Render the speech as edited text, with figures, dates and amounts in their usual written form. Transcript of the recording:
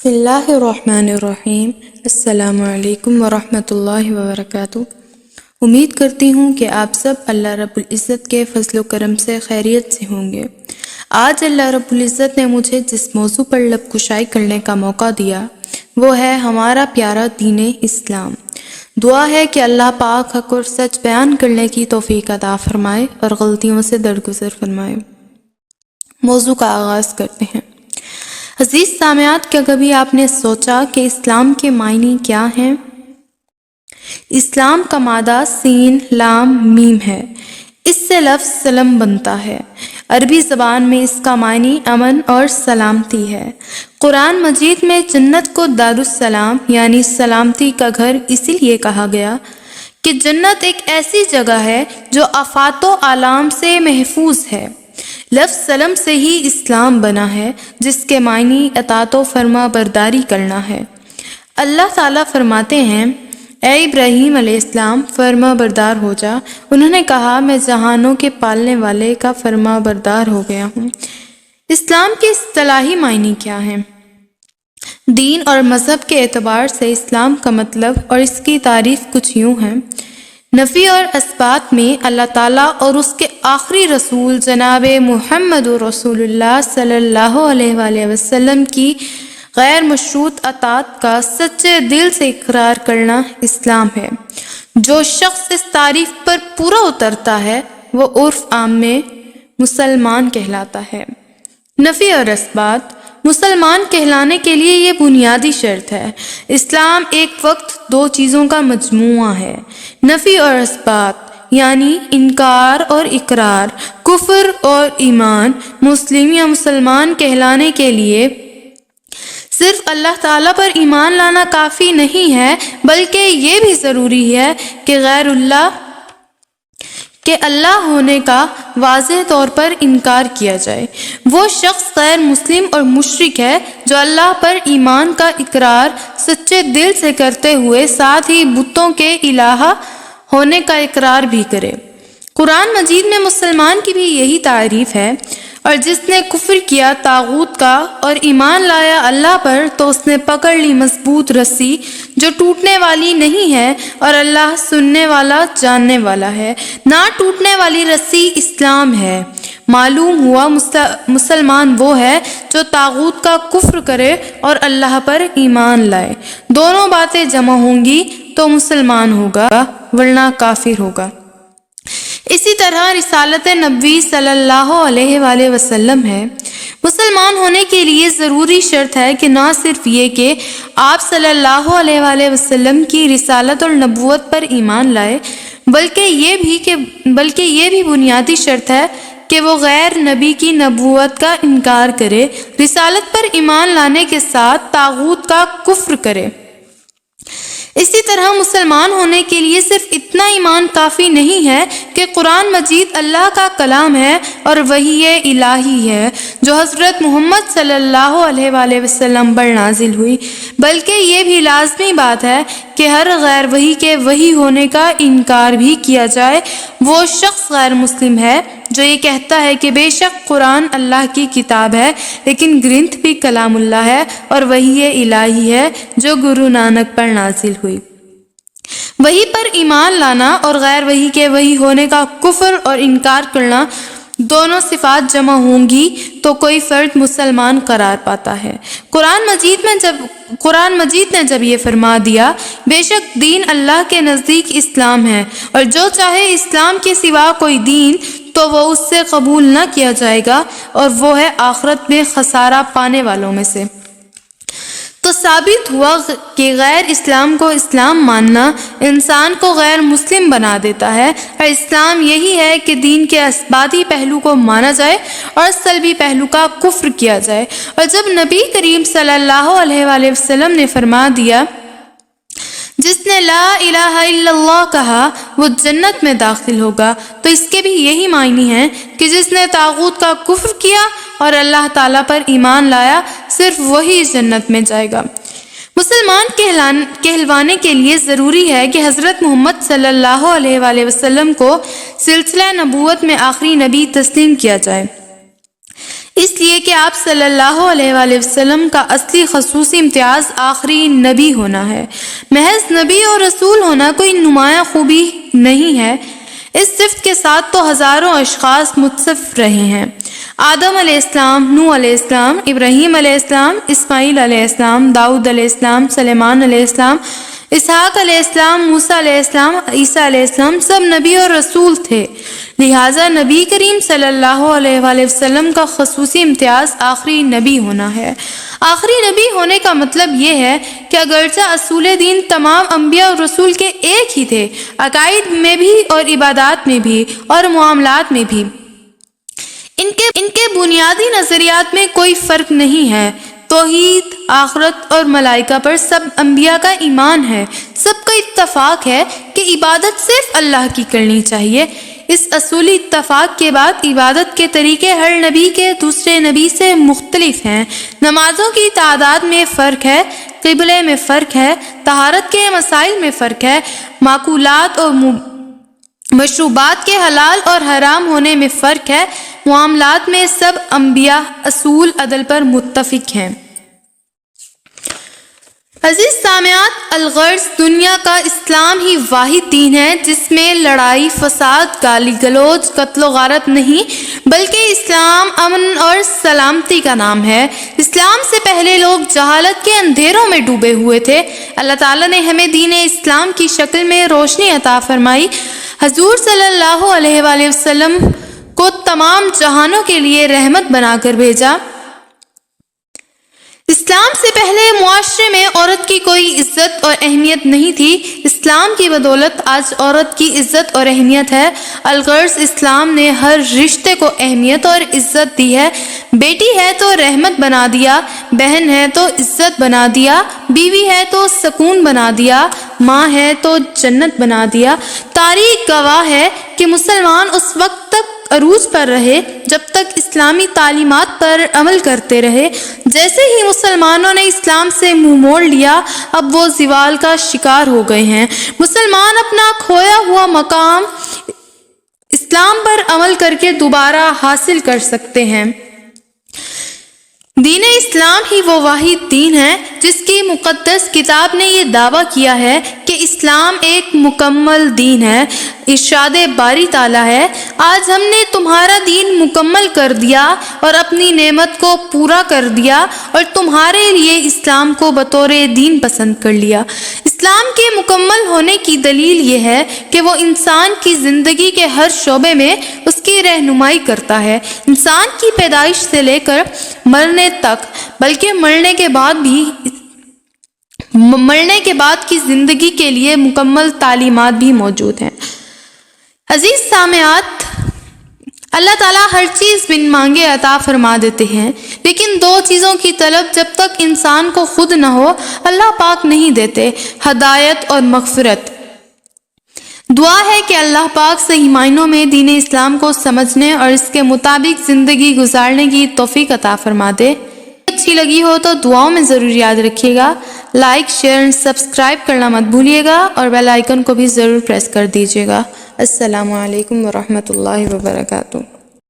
بسم اللہ الرحمن الرحیم۔ السلام علیکم ورحمۃ اللہ وبرکاتہ۔ امید کرتی ہوں کہ آپ سب اللہ رب العزت کے فضل و کرم سے خیریت سے ہوں گے۔ آج اللہ رب العزت نے مجھے جس موضوع پر لب کشائی کرنے کا موقع دیا وہ ہے ہمارا پیارا دین اسلام۔ دعا ہے کہ اللہ پاک حق اور سچ بیان کرنے کی توفیق عطا فرمائے اور غلطیوں سے درگزر فرمائے۔ موضوع کا آغاز کرتے ہیں۔ عزیز سامعات، کیا کبھی آپ نے سوچا کہ اسلام کے معنی کیا ہیں؟ اسلام کا مادہ سین لام میم ہے۔ اس سے لفظ سلم بنتا ہے۔ عربی زبان میں اس کا معنی امن اور سلامتی ہے۔ قرآن مجید میں جنت کو دارالسلام یعنی سلامتی کا گھر اسی لیے کہا گیا کہ جنت ایک ایسی جگہ ہے جو آفات و آلام سے محفوظ ہے۔ لفظ سلم سے ہی اسلام بنا ہے، جس کے معنی اطاعت و فرما برداری کرنا ہے۔ اللہ تعالیٰ فرماتے ہیں، اے ابراہیم علیہ السلام فرما بردار ہو جا۔ انہوں نے کہا، میں جہانوں کے پالنے والے کا فرما بردار ہو گیا ہوں۔ اسلام کے اصطلاحی معنی کیا ہیں؟ دین اور مذہب کے اعتبار سے اسلام کا مطلب اور اس کی تعریف کچھ یوں ہے۔ نفی اور اثبات میں اللہ تعالیٰ اور اس کے آخری رسول جناب محمد رسول اللہ صلی اللہ علیہ وآلہ وسلم کی غیر مشروط اطاعت کا سچے دل سے اقرار کرنا اسلام ہے۔ جو شخص اس تعریف پر پورا اترتا ہے وہ عرف عام میں مسلمان کہلاتا ہے۔ نفی اور اثبات۔ مسلمان کہلانے کے لیے یہ بنیادی شرط ہے۔ اسلام ایک وقت دو چیزوں کا مجموعہ ہے، نفی اور اثبات، یعنی انکار اور اقرار، کفر اور ایمان۔ مسلم یا مسلمان کہلانے کے لیے صرف اللہ تعالیٰ پر ایمان لانا کافی نہیں ہے، بلکہ یہ بھی ضروری ہے کہ اللہ ہونے کا واضح طور پر انکار کیا جائے۔ وہ شخص غیر مسلم اور مشرک ہے جو اللہ پر ایمان کا اقرار سچے دل سے کرتے ہوئے ساتھ ہی بتوں کے الہ ہونے کا اقرار بھی کرے۔ قرآن مجید میں مسلمان کی بھی یہی تعریف ہے، اور جس نے کفر کیا طاغوت کا اور ایمان لایا اللہ پر تو اس نے پکڑ لی مضبوط رسی جو ٹوٹنے والی نہیں ہے، اور اللہ سننے والا جاننے والا ہے۔ نہ ٹوٹنے والی رسی اسلام ہے۔ معلوم ہوا مسلمان وہ ہے جو طاغوت کا کفر کرے اور اللہ پر ایمان لائے۔ دونوں باتیں جمع ہوں گی تو مسلمان ہوگا، ورنہ کافر ہوگا۔ اسی طرح رسالت نبوی صلی اللہ علیہ وآلہ وسلم ہے۔ مسلمان ہونے کے لیے ضروری شرط ہے کہ نہ صرف یہ کہ آپ صلی اللہ علیہ وآلہ وسلم کی رسالت اور نبوت پر ایمان لائے، بلکہ یہ بھی بنیادی شرط ہے کہ وہ غیر نبی کی نبوت کا انکار کرے، رسالت پر ایمان لانے کے ساتھ طاغوت کا کفر کرے۔ اسی طرح مسلمان ہونے کے لیے صرف اتنا ایمان کافی نہیں ہے کہ قرآن مجید اللہ کا کلام ہے اور وحی الہی ہے جو حضرت محمد صلی اللہ علیہ وآلہ وسلم پر نازل ہوئی، بلکہ یہ بھی لازمی بات ہے کہ ہر غیر وحی کے وحی ہونے کا انکار بھی کیا جائے۔ وہ شخص غیر مسلم ہے جو یہ کہتا ہے کہ بے شک قرآن اللہ کی کتاب ہے، لیکن گرنتھ بھی کلام اللہ ہے اور وحی الہی ہے جو گرو نانک پر نازل ہوئی۔ وحی پر ایمان لانا اور غیر وحی کے وحی ہونے کا کفر اور انکار کرنا، دونوں صفات جمع ہوں گی تو کوئی فرد مسلمان قرار پاتا ہے۔ قرآن مجید نے جب یہ فرما دیا، بے شک دین اللہ کے نزدیک اسلام ہے، اور جو چاہے اسلام کے سوا کوئی دین تو وہ اس سے قبول نہ کیا جائے گا، اور وہ ہے آخرت میں خسارہ پانے والوں میں سے۔ تو ثابت ہوا کہ غیر اسلام کو اسلام ماننا انسان کو غیر مسلم بنا دیتا ہے، اور اسلام یہی ہے کہ دین کے اثباتی پہلو کو مانا جائے اور سلبی پہلو کا کفر کیا جائے۔ اور جب نبی کریم صلی اللہ علیہ وآلہ وسلم نے فرما دیا، جس نے لا الہ الا اللہ کہا وہ جنت میں داخل ہوگا، تو اس کے بھی یہی معنی ہیں کہ جس نے طاغوت کا کفر کیا اور اللہ تعالیٰ پر ایمان لایا صرف وہی جنت میں جائے گا۔ مسلمان کہلوانے کے لیے ضروری ہے کہ حضرت محمد صلی اللہ علیہ وآلہ وسلم کو سلسلہ نبوت میں آخری نبی تسلیم کیا جائے۔ اس لیے کہ آپ صلی اللہ علیہ وآلہ وسلم کا اصلی خصوصی امتیاز آخری نبی ہونا ہے۔ محض نبی اور رسول ہونا کوئی نمایاں خوبی نہیں ہے، اس صفت کے ساتھ تو ہزاروں اشخاص متصف رہے ہیں۔ آدم علیہ السلام، نوح علیہ السلام، ابراہیم علیہ السلام، اسماعیل علیہ السلام، داؤد علیہ السلام، سلیمان علیہ السلام، اسحاق علیہ السلام، موسیٰ علیہ السلام، عیسیٰ علیہ السلام، سب نبی اور رسول تھے۔ لہٰذا نبی کریم صلی اللہ علیہ وآلہ وسلم کا خصوصی امتیاز آخری نبی ہونا ہے۔ آخری نبی ہونے کا مطلب یہ ہے کہ اگرچہ اصول دین تمام انبیاء اور رسول کے ایک ہی تھے، عقائد میں بھی اور عبادات میں بھی اور معاملات میں بھی، ان کے بنیادی نظریات میں کوئی فرق نہیں ہے۔ توحید، آخرت اور ملائکہ پر سب انبیاء کا ایمان ہے۔ سب کا اتفاق ہے کہ عبادت صرف اللہ کی کرنی چاہیے۔ اس اصولی اتفاق کے بعد عبادت کے طریقے ہر نبی کے دوسرے نبی سے مختلف ہیں۔ نمازوں کی تعداد میں فرق ہے، قبلے میں فرق ہے، طہارت کے مسائل میں فرق ہے، معقولات اور مشروبات کے حلال اور حرام ہونے میں فرق ہے، معاملات میں سب انبیاء اصول عدل پر متفق ہیں۔ عزیز سامعات، الغرض دنیا کا اسلام ہی واحد دین ہے جس میں لڑائی، فساد، گالی گلوچ، قتل و غارت نہیں، بلکہ اسلام امن اور سلامتی کا نام ہے۔ اسلام سے پہلے لوگ جہالت کے اندھیروں میں ڈوبے ہوئے تھے۔ اللہ تعالیٰ نے ہمیں دین اسلام کی شکل میں روشنی عطا فرمائی۔ حضور صلی اللہ علیہ وآلہ وسلم کو تمام جہانوں کے لیے رحمت بنا کر بھیجا۔ اسلام سے پہلے معاشرے میں عورت کی کوئی عزت اور اہمیت نہیں تھی۔ اسلام کی بدولت آج عورت کی عزت اور اہمیت ہے۔ الغرض اسلام نے ہر رشتے کو اہمیت اور عزت دی ہے۔ بیٹی ہے تو رحمت بنا دیا، بہن ہے تو عزت بنا دیا، بیوی ہے تو سکون بنا دیا، ماں ہے تو جنت بنا دیا۔ تاریخ گواہ ہے کہ مسلمان اس وقت تک عروج پر رہے جب تک اسلامی تعلیمات پر عمل کرتے رہے۔ جیسے ہی مسلمانوں نے اسلام سے منہ موڑ لیا، اب وہ زوال کا شکار ہو گئے ہیں۔ مسلمان اپنا کھویا ہوا مقام اسلام پر عمل کر کے دوبارہ حاصل کر سکتے ہیں۔ دین اسلام ہی وہ واحد دین ہے جس کی مقدس کتاب نے یہ دعویٰ کیا ہے کہ اسلام ایک مکمل دین ہے۔ ارشاد باری تعالیٰ ہے، آج ہم نے تمہارا دین مکمل کر دیا اور اپنی نعمت کو پورا کر دیا اور تمہارے لیے اسلام کو بطور دین پسند کر لیا۔ اسلام کے مکمل ہونے کی دلیل یہ ہے کہ وہ انسان کی زندگی کے ہر شعبے میں اس کی رہنمائی کرتا ہے، انسان کی پیدائش سے لے کر مرنے تک، بلکہ مرنے کے بعد کی زندگی کے لیے مکمل تعلیمات بھی موجود ہیں۔ عزیز سامعات، اللہ تعالیٰ ہر چیز بن مانگے عطا فرما دیتے ہیں، لیکن دو چیزوں کی طلب جب تک انسان کو خود نہ ہو اللہ پاک نہیں دیتے: ہدایت اور مغفرت۔ دعا ہے کہ اللہ پاک صحیح معنوں میں دین اسلام کو سمجھنے اور اس کے مطابق زندگی گزارنے کی توفیق عطا فرما دے۔ اچھی لگی ہو تو دعاؤں میں ضرور یاد رکھیے گا۔ لائک، شیئر اور سبسکرائب کرنا مت بھولیے گا اور بیل آئیکن کو بھی ضرور پریس کر دیجیے گا۔ السلام علیکم ورحمۃ اللہ وبرکاتہ۔